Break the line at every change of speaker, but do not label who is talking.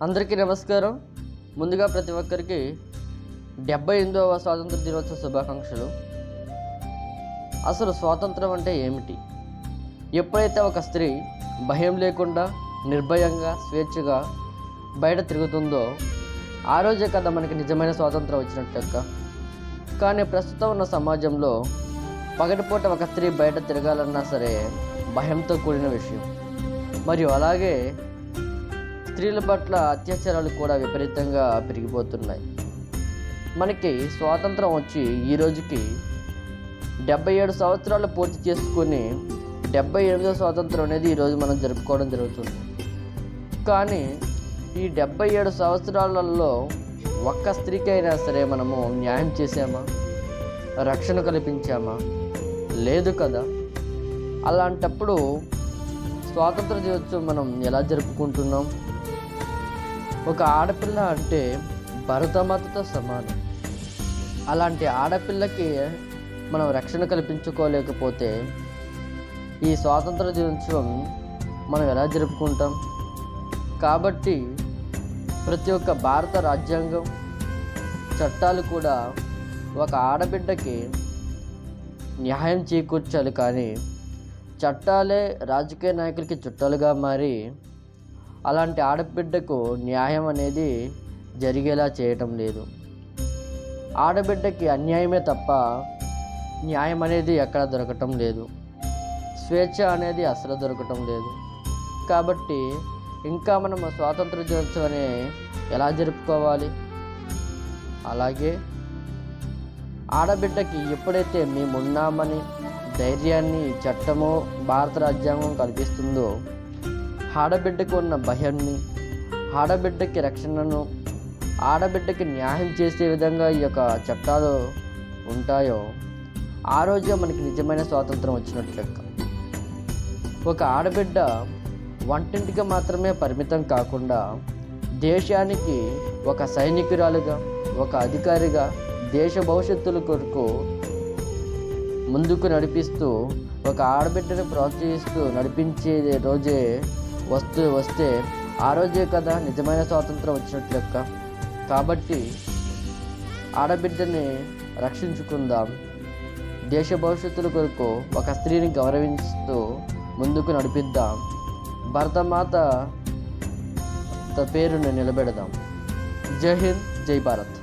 అందరికీ నమస్కారం. ముందుగా ప్రతి ఒక్కరికి 78వ స్వాతంత్ర దినోత్సవ శుభాకాంక్షలు. అసలు స్వాతంత్రం అంటే ఏమిటి? ఎప్పుడైతే ఒక స్త్రీ భయం లేకుండా నిర్భయంగా స్వేచ్ఛగా బయట తిరుగుతుందో ఆ రోజే కదా మనకి నిజమైన స్వాతంత్రం వచ్చినట్టు లెక్క. కానీ ప్రస్తుతం ఉన్న సమాజంలో పగటిపూట ఒక స్త్రీ బయట తిరగాలన్నా సరే భయంతో కూడిన విషయం. మరియు అలాగే స్త్రీల పట్ల అత్యాచారాలు కూడా విపరీతంగా పెరిగిపోతున్నాయి. మనకి స్వాతంత్రం వచ్చి ఈ రోజుకి 77 సంవత్సరాలు పూర్తి చేసుకుని 78వ స్వాతంత్రం అనేది ఈరోజు మనం జరుపుకోవడం జరుగుతుంది. కానీ ఈ 77 సంవత్సరాలలో ఒక్క స్త్రీకైనా సరే మనము న్యాయం చేసామా, రక్షణ కల్పించామా? లేదు కదా. అలాంటప్పుడు స్వాతంత్ర దినోత్సవం మనం ఎలా జరుపుకుంటున్నాం? ఒక ఆడపిల్ల అంటే భరతమాతతో సమానం. అలాంటి ఆడపిల్లకి మనం రక్షణ కల్పించుకోలేకపోతే ఈ స్వాతంత్ర దినోత్సవం మనం ఎలా జరుపుకుంటాం? కాబట్టి ప్రతి ఒక్క భారత రాజ్యాంగం చట్టాలు కూడా ఒక ఆడబిడ్డకి న్యాయం చేకూర్చాలి. కానీ చట్టాలే రాజకీయ నాయకులకి చుట్టాలుగా మారి అలాంటి ఆడబిడ్డకు న్యాయం అనేది జరిగేలా చేయటం లేదు. ఆడబిడ్డకి అన్యాయమే తప్ప న్యాయం అనేది ఎక్కడ దొరకటం లేదు. స్వేచ్ఛ అనేది అసలు దొరకటం లేదు. కాబట్టి ఇంకా మనం స్వాతంత్ర దినోత్సవాన్ని ఎలా జరుపుకోవాలి? అలాగే ఆడబిడ్డకి ఎప్పుడైతే మేమున్నామని ధైర్యాన్ని చట్టము భారత రాజ్యాంగం కల్పిస్తుందో ఆడబిడ్డకు ఉన్న భయాన్ని, ఆడబిడ్డకి రక్షణను, ఆడబిడ్డకి న్యాయం చేసే విధంగా ఈ యొక్క చట్టాలు ఉంటాయో ఆ రోజే మనకి నిజమైన స్వాతంత్రం వచ్చినట్లు లెక్క. ఒక ఆడబిడ్డ వంటింటికి మాత్రమే పరిమితం కాకుండా దేశానికి ఒక సైనికురాలుగా, ఒక అధికారిగా దేశ భవిష్యత్తుల కొరకు ముందుకు నడిపిస్తూ ఒక ఆడబిడ్డను ప్రోత్సహిస్తూ నడిపించే రోజే వస్తే ఆ రోజే కదా నిజమైన స్వాతంత్రం వచ్చినట్లు లెక్క. కాబట్టి ఆడబిడ్డని రక్షించుకుందాం. దేశ భవిష్యత్తుల కొరకు ఒక స్త్రీని గౌరవిస్తూ ముందుకు నడిపిద్దాం. భరతమాత పేరుని నిలబెడదాం. జై హింద్, జై భారత్.